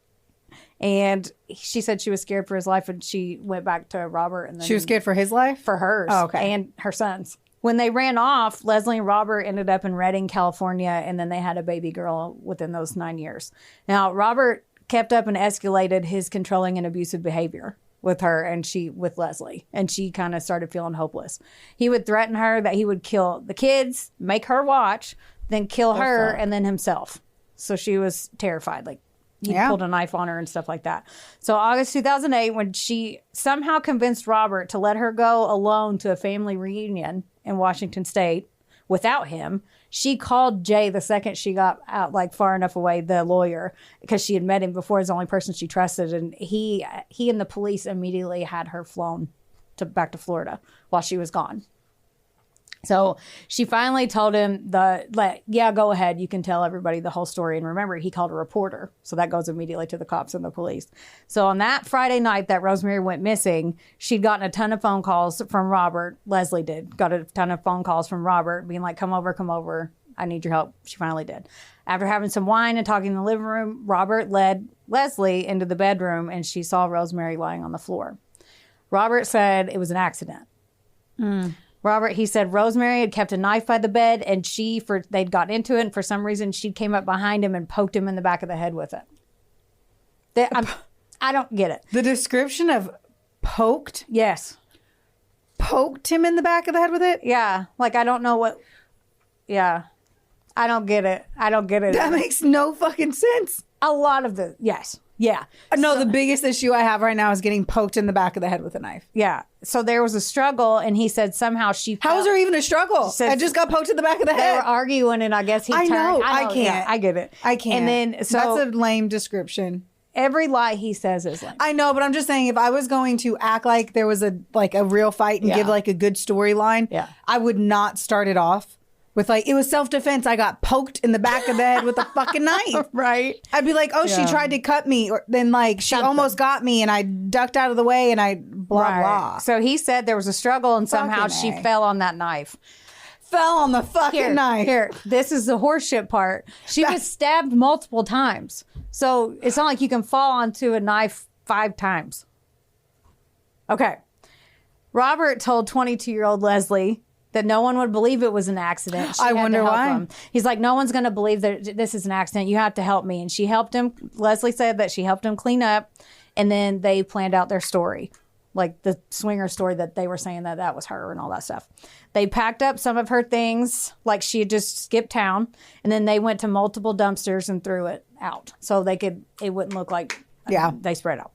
And she said she was scared for his life, and she went back to Robert. And then She was scared for his life? for hers and her son's. When they ran off, Leslie and Robert ended up in Redding, California, and then they had a baby girl within those 9 years. Now, Robert kept up and escalated his controlling and abusive behavior with her and with Leslie, and she kind of started feeling hopeless. He would threaten her that he would kill the kids, make her watch, then kill her, and then himself. So she was terrified. Like, he pulled a knife on her and stuff like that. So August 2008, when she somehow convinced Robert to let her go alone to a family reunion in Washington State without him, she called Jay the second she got out, like far enough away, the lawyer, because she had met him before, as the only person she trusted. And he and the police immediately had her flown back to Florida while she was gone. So she finally told him go ahead. You can tell everybody the whole story. And remember, he called a reporter. So that goes immediately to the cops and the police. So on that Friday night that Rosemary went missing, she'd gotten a ton of phone calls from Robert. Leslie got a ton of phone calls from Robert being like, come over. I need your help. She finally did. After having some wine and talking in the living room, Robert led Leslie into the bedroom, and she saw Rosemary lying on the floor. Robert said it was an accident. Robert, he said Rosemary had kept a knife by the bed, and they'd got into it, and for some reason she came up behind him and poked him in the back of the head with it. I don't get it. The description of poked Yes. him in the back of the head with it? Yeah. Like, I don't know what. Yeah. I don't get it. That makes no fucking sense. A lot of yes. Yeah. No, the biggest issue I have right now is getting poked in the back of the head with a knife. Yeah. So there was a struggle, and he said somehow How is there even a struggle? Said- I just got poked in the back of the they head. were arguing, and I guess he I turned. know. I can't. Yeah, I get it. I can't. And then, so that's a lame description. every lie he says is lame. I know, but I'm just saying, if I was going to act like there was a real fight and give like a good storyline, I would not start it off with like, it was self-defense. I got poked in the back of the head with a fucking knife. Right. I'd be like, oh, she tried to cut me. Or then like, she almost got me and I ducked out of the way and I blah, blah. So he said there was a struggle, and somehow Fucking she A. fell on that knife. Fell on the fucking knife. Here, this is the horseshit part. She was stabbed multiple times. So it's not like you can fall onto a knife 5 times. Okay. Robert told 22-year-old Leslie that no one would believe it was an accident. She I had to wonder help why. him. He's like, no one's going to believe that this is an accident. You have to help me. And she helped him. Leslie said that she helped him clean up, and then they planned out their story, like the swinger story that they were saying that was her and all that stuff. They packed up some of her things, like she had just skipped town, and then they went to multiple dumpsters and threw it out so it wouldn't look like they spread out.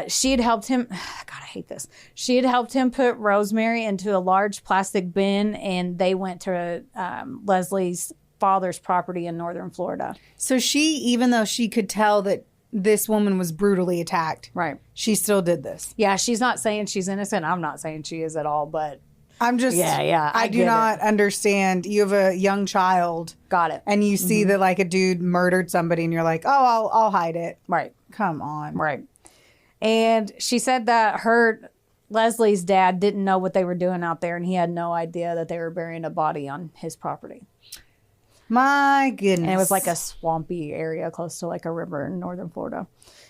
She had helped him. God, I hate this. She had helped him put Rosemary into a large plastic bin, and they went to Leslie's father's property in northern Florida. So she, even though she could tell that this woman was brutally attacked, right, she still did this. Yeah, she's not saying she's innocent. I'm not saying she is at all, but I'm just, I do not understand. You have a young child. Got it. And you see that like a dude murdered somebody and you're like, oh, I'll hide it. Right. Come on. Right. And she said that Leslie's dad didn't know what they were doing out there, and he had no idea that they were burying a body on his property. My goodness. And it was like a swampy area close to like a river in northern Florida.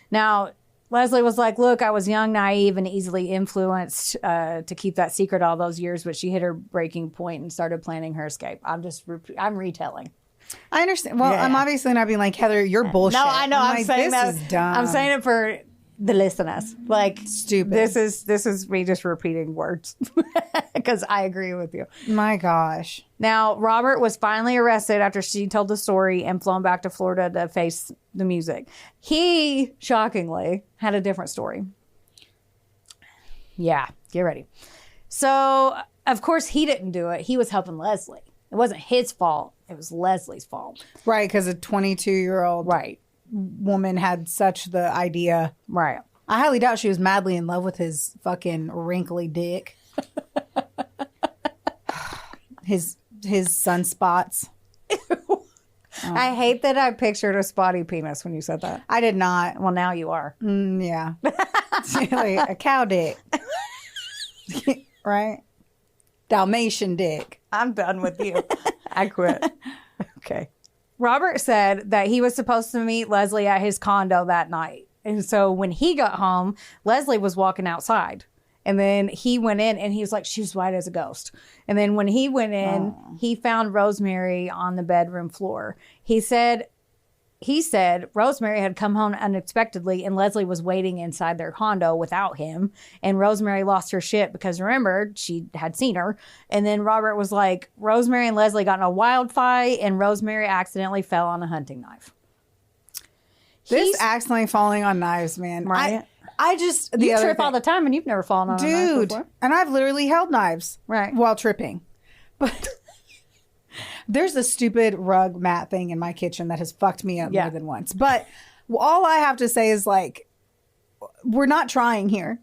Now, Leslie was like, look, I was young, naive, and easily influenced to keep that secret all those years, but she hit her breaking point and started planning her escape. I'm retelling. I understand. Well, I'm obviously not being like, Heather, you're bullshit. No, I know. I'm like, saying this that. is dumb. I'm saying it for the listeners. Like, stupid. This is me just repeating words because I agree with you. My gosh. Now, Robert was finally arrested after she told the story and flown back to Florida to face the music. He, shockingly, had a different story. Yeah, get ready. So, of course, he didn't do it. He was helping Leslie. It wasn't his fault. It was Leslie's fault. Right, because a 22-year-old right woman had such the idea. Right. I highly doubt she was madly in love with his fucking wrinkly dick. his sunspots. I hate that I pictured a spotty penis when you said that. I did not. Well, now you are. Yeah. Like a cow dick. Right? Dalmatian dick. I'm done with you. I quit. Okay. Robert said that he was supposed to meet Leslie at his condo that night. And so when he got home, Leslie was walking outside. And then he went in and he was like, she was white as a ghost. And then when he went in, he found Rosemary on the bedroom floor. He said Rosemary had come home unexpectedly and Leslie was waiting inside their condo without him. And Rosemary lost her shit because remember, she had seen her. And then Robert was like, Rosemary and Leslie got in a wild fight and Rosemary accidentally fell on a hunting knife. This accidentally falling on knives, man. Right? I just... You trip all the time and you've never fallen on a knife before. And I've literally held knives. Right. While tripping. But... There's a stupid rug mat thing in my kitchen that has fucked me up more than once. But all I have to say is like, we're not trying here.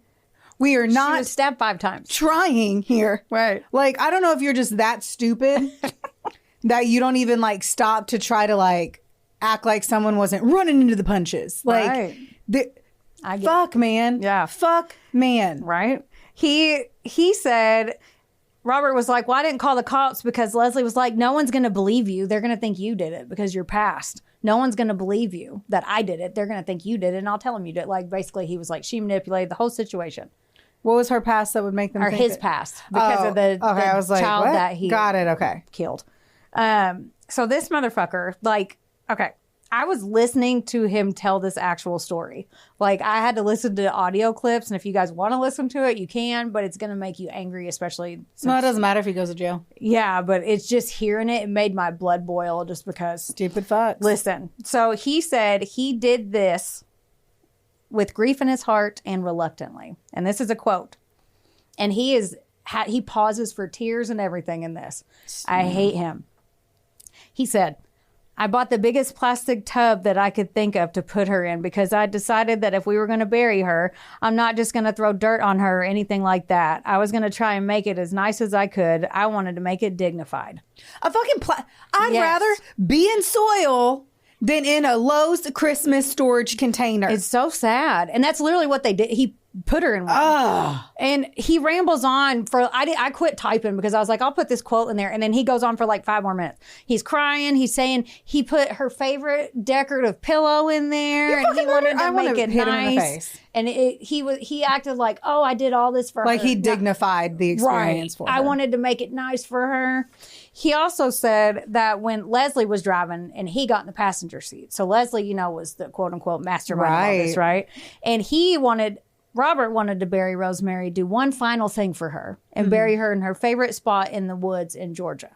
We are not. She was stabbed 5 times. Trying here. Right. Like, I don't know if you're just that stupid that you don't even like stop to try to like act like someone wasn't running into the punches. Like, fuck, man. Yeah. Fuck, man. Right. He said... Robert was like, well, I didn't call the cops because Leslie was like, no one's going to believe you. They're going to think you did it because you're past. No one's going to believe you that I did it. They're going to think you did it. And I'll tell them you did it. Like, basically, he was like, she manipulated the whole situation. What was her past that would make them think his past. Because of the I was like, child what? that he killed. So this motherfucker, like, okay. I was listening to him tell this actual story. Like, I had to listen to audio clips, and if you guys want to listen to it, you can, but it's going to make you angry, especially... No, it doesn't matter if he goes to jail. Yeah, but it's just hearing it made my blood boil just because... Stupid fucks. Listen, so he said he did this with grief in his heart and reluctantly. And this is a quote. And he pauses for tears and everything in this. I hate him. He said... I bought the biggest plastic tub that I could think of to put her in because I decided that if we were going to bury her, I'm not just going to throw dirt on her or anything like that. I was going to try and make it as nice as I could. I wanted to make it dignified. A fucking I'd rather be in soil than in a Lowe's Christmas storage container. It's so sad. And that's literally what they did. He put her in one. And he rambles on for, I quit typing because I was like, I'll put this quote in there. And then he goes on for like 5 more minutes. He's crying. He's saying he put her favorite decorative pillow in there and he wanted to make it hit him in the nice. face. And he acted like, oh, I did all this for her. Like he dignified the experience for her. I wanted to make it nice for her. He also said that when Leslie was driving and he got in the passenger seat. So Leslie, you know, was the quote unquote mastermind of all this, right? And Robert wanted to bury Rosemary, do one final thing for her and bury her in her favorite spot in the woods in Georgia.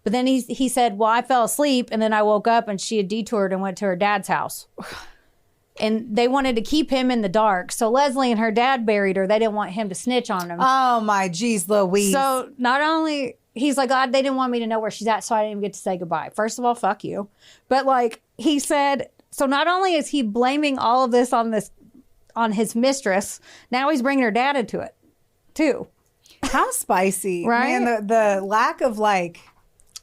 But then he said, well, I fell asleep and then I woke up and she had detoured and went to her dad's house. And they wanted to keep him in the dark. So Leslie and her dad buried her. They didn't want him to snitch on him. Oh my geez, Louise. So not only, he's like, God, they didn't want me to know where she's at, so I didn't even get to say goodbye. First of all, fuck you. But like he said, so not only is he blaming all of this on his mistress, now he's bringing her dad into it too. How spicy. Right? Man, the lack of like...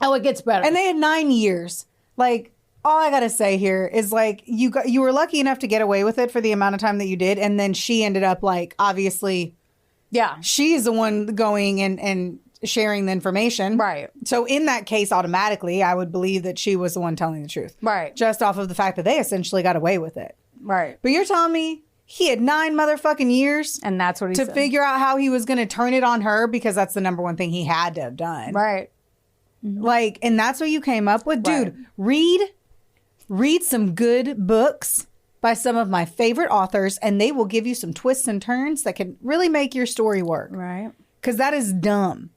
Oh, it gets better. And they had 9 years. Like, all I got to say here is like, you were lucky enough to get away with it for the amount of time that you did. And then she ended up like, obviously... Yeah. She's the one going and sharing the information. Right. So in that case, automatically, I would believe that she was the one telling the truth. Right. Just off of the fact that they essentially got away with it. Right. But you're telling me he had 9 motherfucking years And that's what he to said. figure out how he was going to turn it on her, because that's the number one thing he had to have done. Right. Like, and that's what you came up with. Dude, read some good books by some of my favorite authors, and they will give you some twists and turns that can really make your story work. Right. Because that is dumb.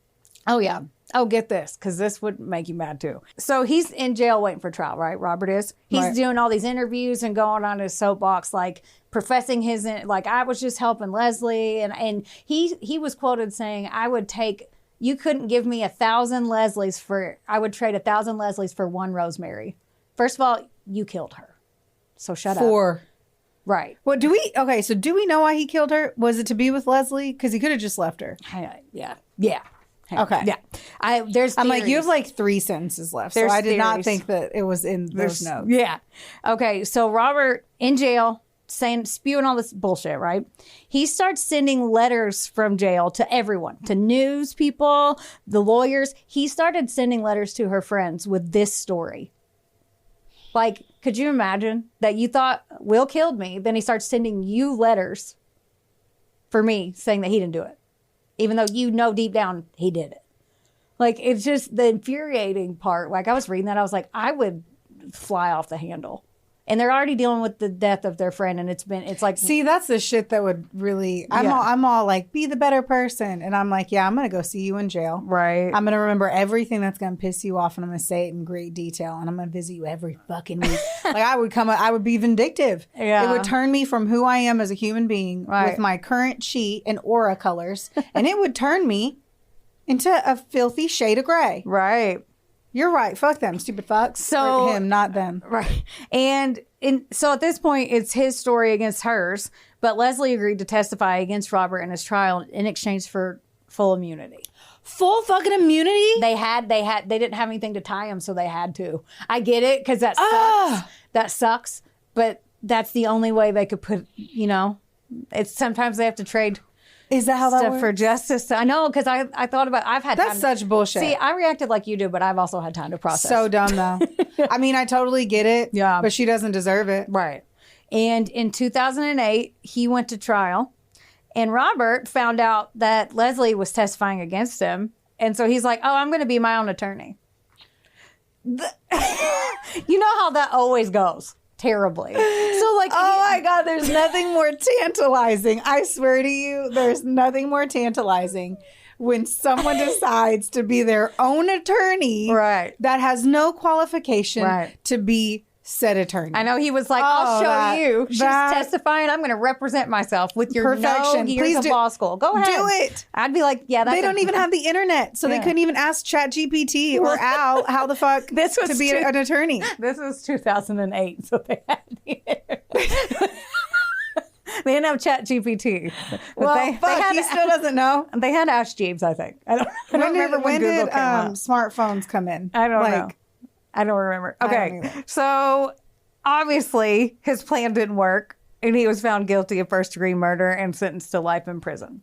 Oh, yeah. Oh, get this, because this would make you mad too. So he's in jail waiting for trial, right? Robert is. He's doing all these interviews and going on his soapbox, like professing like, I was just helping Leslie. And he was quoted saying, you couldn't give me 1,000 Leslies I would trade 1,000 Leslies for one Rosemary. First of all, you killed her. So shut up. Right. Well, do we know why he killed her? Was it to be with Leslie? Because he could have just left her. Yeah. Okay. Yeah. I'm like, you have like 3 sentences left. So I did not think that it was in those notes. Yeah. Okay. So Robert in jail spewing all this bullshit, right? He starts sending letters from jail to everyone, to news people, the lawyers. He started sending letters to her friends with this story. Like, could you imagine that you thought Will killed me? Then he starts sending you letters for me saying that he didn't do it, even though you know deep down he did it. Like, it's just the infuriating part. Like, I was reading that, I was like, I would fly off the handle. And they're already dealing with the death of their friend, and it's like, see, that's the shit that would really. I'm all like, be the better person, and I'm like, yeah, I'm gonna go see you in jail. Right. I'm gonna remember everything that's gonna piss you off, and I'm gonna say it in great detail, and I'm gonna visit you every fucking week. Like I would be vindictive. Yeah. It would turn me from who I am as a human being with my current chi and aura colors, and it would turn me into a filthy shade of gray. Right. You're right. Fuck them, stupid fucks. So or him, not them. Right. And so at this point, it's his story against hers. But Leslie agreed to testify against Robert in his trial in exchange for full immunity. Full fucking immunity? They didn't have anything to tie him, so they had to. I get it, because that sucks. That sucks. But that's the only way they could put, it's sometimes they have to trade. Is that how that works? For justice. I know, because I thought about, I've had That's such bullshit. See, I reacted like you do, but I've also had time to process. So dumb, though. I mean, I totally get it. Yeah. But she doesn't deserve it. Right. And in 2008, he went to trial, and Robert found out that Leslie was testifying against him. And so he's like, oh, I'm going to be my own attorney. You know how that always goes. Terribly. So like, oh my God, there's nothing more tantalizing. I swear to you, there's nothing more tantalizing when someone decides to be their own attorney, right, that has no qualification to be said attorney. I know he was like, I'll show you. She's testifying. I'm going to represent myself with your perfection. No years of law school. Go ahead. Do it. I'd be like, yeah, they don't even have the internet, so they couldn't even ask ChatGPT or Al how the fuck to be an attorney. This was 2008, so they had the internet. They didn't have ChatGPT. Well, he still doesn't know. They had Ask Jeeves, I think. I don't remember when did smartphones come in. I don't know. I don't remember. Okay. So obviously his plan didn't work. and he was found guilty of first-degree murder and sentenced to life in prison.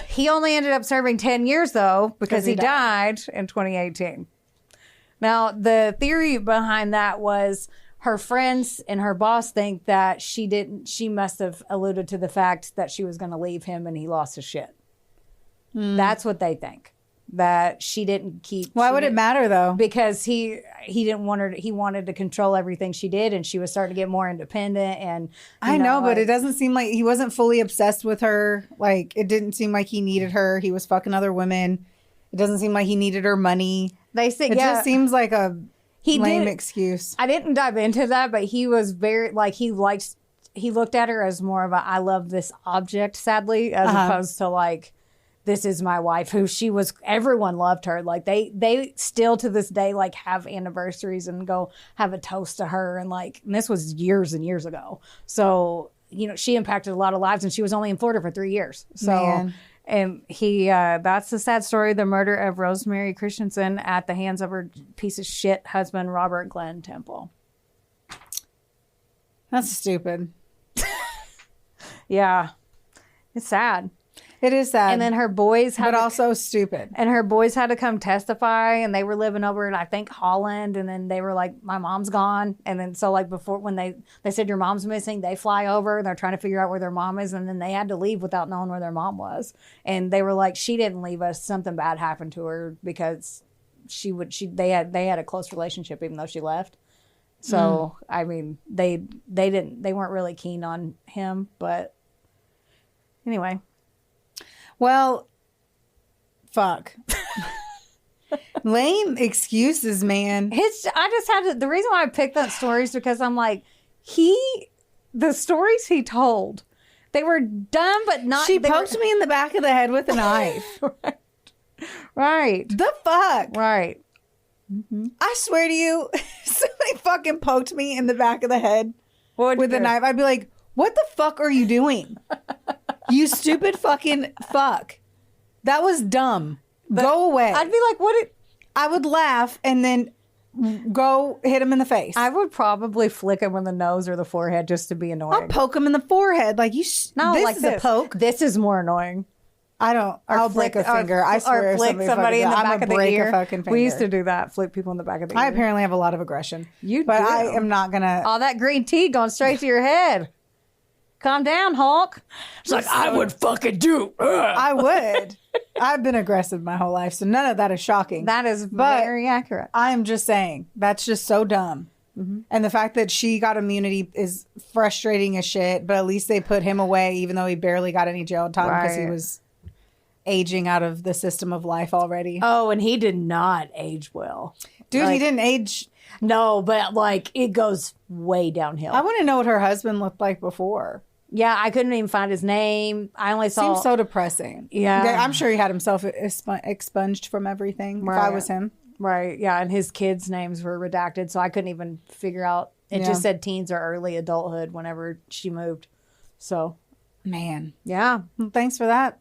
He only ended up serving 10 years, though, because he died in 2018. Now, the theory behind that was her friends and her boss think that she must have alluded to the fact that she was going to leave him and he lost his shit. That's what they think. That she didn't keep. Why would it matter though? Because he didn't want her. He wanted to control everything she did, and she was starting to get more independent. And I know, but it doesn't seem like he wasn't fully obsessed with her. Like it didn't seem like he needed her. He was fucking other women. It doesn't seem like he needed her money. They say it just seems like a lame excuse. I didn't dive into that, but he was very he looked at her as more of a I love this object, sadly, as opposed to like, this is my wife, who she was, everyone loved her. Like they still to this day, like have anniversaries and go have a toast to her. And this was years and years ago. So, she impacted a lot of lives and she was only in Florida for 3 years. So, Man. And that's the sad story, the murder of Rosemary Christensen at the hands of her piece of shit husband, Robert Glenn Temple. That's stupid. Yeah. It's sad. It is sad. And then her boys but also stupid. And her boys had to come testify, and they were living over in, I think, Holland. And then they were like, my mom's gone. And then so before, when they said your mom's missing, they fly over and they're trying to figure out where their mom is. And then they had to leave without knowing where their mom was. And they were like, she didn't leave us. Something bad happened to her because they had a close relationship even though she left. So, I mean, they weren't really keen on him, but anyway. Well, fuck. Lame excuses, man. The reason why I picked that story is because I'm like, the stories he told, they were dumb, but not. She poked me in the back of the head with a knife. Right. The fuck? Right. Mm-hmm. I swear to you, somebody fucking poked me in the back of the head with a knife. I'd be like, what the fuck are you doing? You stupid fucking fuck. That was dumb. But go away. I'd be like, I would laugh and then go hit him in the face. I would probably flick him in the nose or the forehead just to be annoying. I'll poke him in the forehead. Like, no, this like is a poke. This is more annoying. I don't. I'll break a finger. I swear. Or flick somebody in the back of the ear. A fucking finger. We used to do that. Flick people in the back of the ear. I apparently have a lot of aggression. But I am not gonna. All that green tea going straight to your head. Calm down, Hulk. It's like, I would fucking do. I would. I've been aggressive my whole life, so none of that is shocking. That is very accurate. I am just saying, that's just so dumb. Mm-hmm. And the fact that she got immunity is frustrating as shit, but at least they put him away, even though he barely got any jail time because he was aging out of the system of life already. Oh, and he did not age well. Dude, he didn't age. No, but it goes way downhill. I want to know what her husband looked like before. Yeah, I couldn't even find his name. I only saw. Seems so depressing. Yeah. I'm sure he had himself expunged from everything. Right. If I was him. Right. Yeah. And his kids' names were redacted, so I couldn't even figure out. It just said teens or early adulthood whenever she moved. So. Man. Yeah. Well, thanks for that.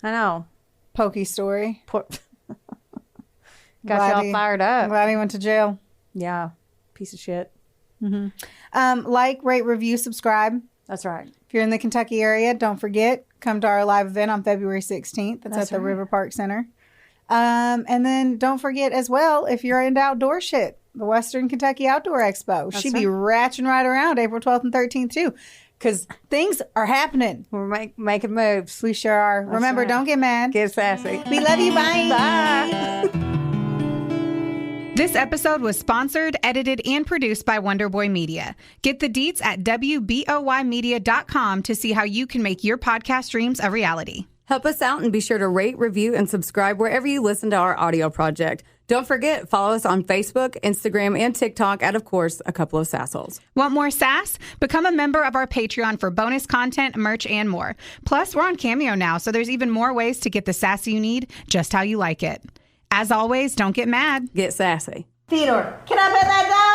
I know. Pokey Story. Got y'all fired up. I'm glad he went to jail. Yeah. Piece of shit. Mm-hmm. Like, rate, review, subscribe. That's right. If you're in the Kentucky area, don't forget, come to our live event on February 16th. That's at the River Park Center. And then don't forget as well, if you're into outdoor shit, the Western Kentucky Outdoor Expo. She'd be ratching right around April 12th and 13th too. Because things are happening. We're making moves. We sure are. That's Remember, don't get mad. Get sassy. We love you. Bye. Bye. This episode was sponsored, edited, and produced by Wonderboy Media. Get the deets at WBOYmedia.com to see how you can make your podcast dreams a reality. Help us out and be sure to rate, review, and subscribe wherever you listen to our audio project. Don't forget, follow us on Facebook, Instagram, and TikTok at, of course, A Couple of Sassholes. Want more sass? Become a member of our Patreon for bonus content, merch, and more. Plus, we're on Cameo now, so there's even more ways to get the sass you need just how you like it. As always, don't get mad. Get sassy. Theodore, can I pet that dog?